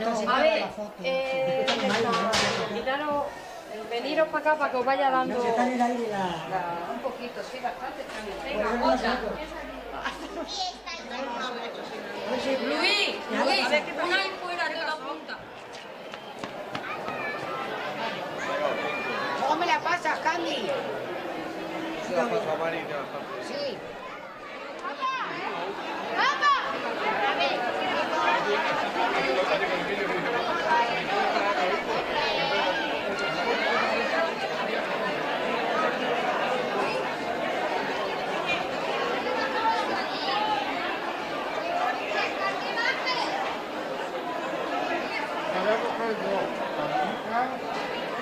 A ver, quitaros, veniros para acá para que os vaya dando un poquito, sí, bastante. Venga, otra. Luis, una ahí fuera de la punta. ¿Cómo me la pasas, Candy? Se la paso a Mari, te la paso. Sí.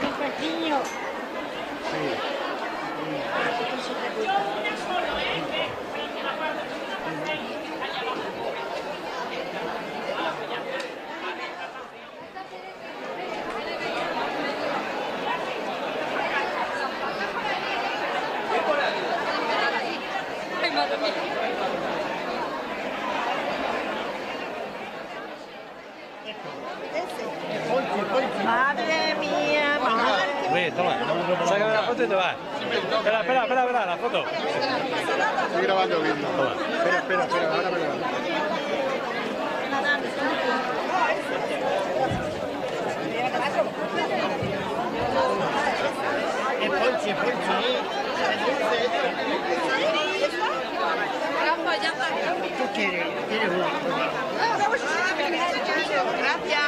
Un pequeño. Madre mía, madre. Oye, toma, sácame la foto y te vas. Espera, la foto. Estoy grabando el vídeo. Espera, ahora me levanto. ¿Tú quieres? ¿Quieres una? Gracias.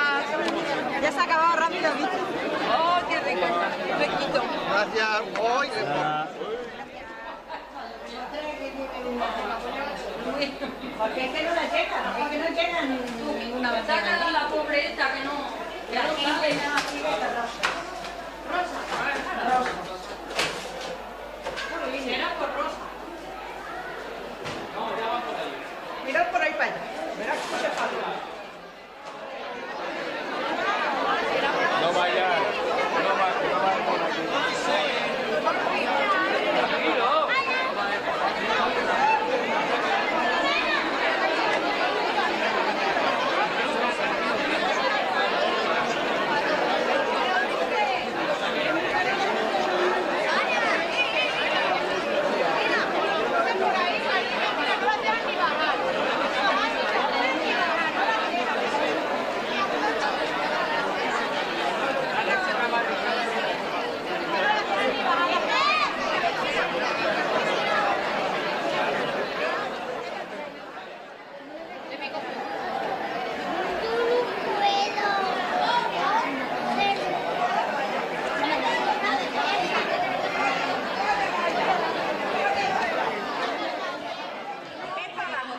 Ya se ha acabado rápido. ¡Oh, qué rico! Riquito. Gracias. Hoy. Porque es que no la llenan, es que no llenan ninguna vez. Sácala a la pobre esta que no. Que no sabe. Rosa. Será por rosa. Mirad por ahí para allá. Verás cómo se pasa. No vaya por aquí.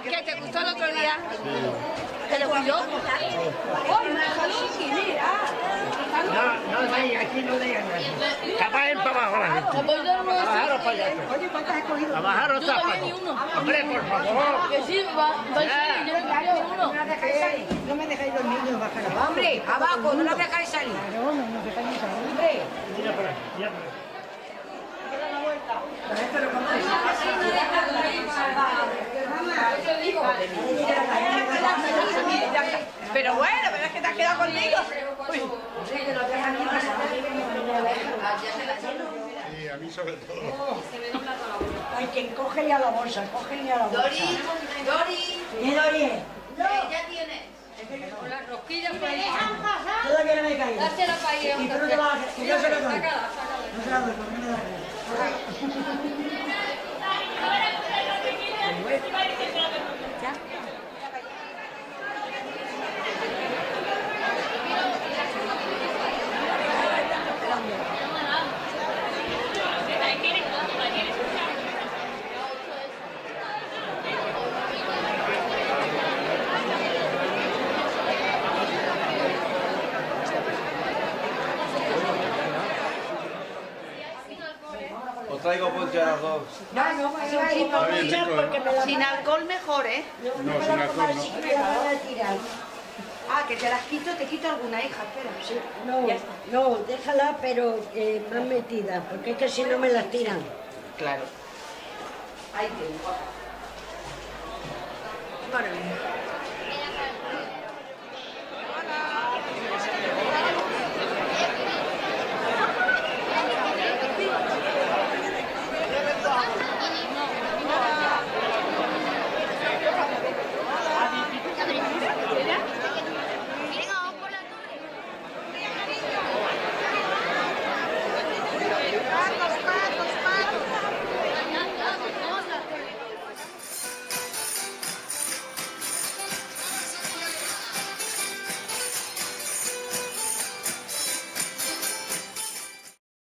¿Qué te gustó el otro día? ¿Te lo gustó? No, aquí no le hagan. Capaz es para abajo la gente. Bajaros para allá. Oye, ¿cuántas has cogido? A bajaros zapatos. Hombre, por favor. Que sí, va uno. No me dejáis los niños bajar. Hombre, abajo, no los dejáis salir. No dejáis salir. Hombre. Mira por aquí, mira por aquí. Pero bueno, pero es que te has quedado conmigo. Sí, a mí sobre todo. Hay quien coge ya la bolsa, coge ya la bolsa. Dori. ¿Qué Dori? Ya tienes. Con las rosquillas por ahí. Todavía no me he caído. Dásela para ir. Y tú no te vas a... que yo se lo doy. Sácala. No se la doy, porque me da pena. Os traigo ponche a las dos. Sin alcohol mejor, ¿eh? No, sin alcohol no. Ah, que te las quito, te quito alguna hija, espera. Sí. No, déjala, pero más metida, porque es que si no me las tiran. Claro. Ahí tengo. Maravilla.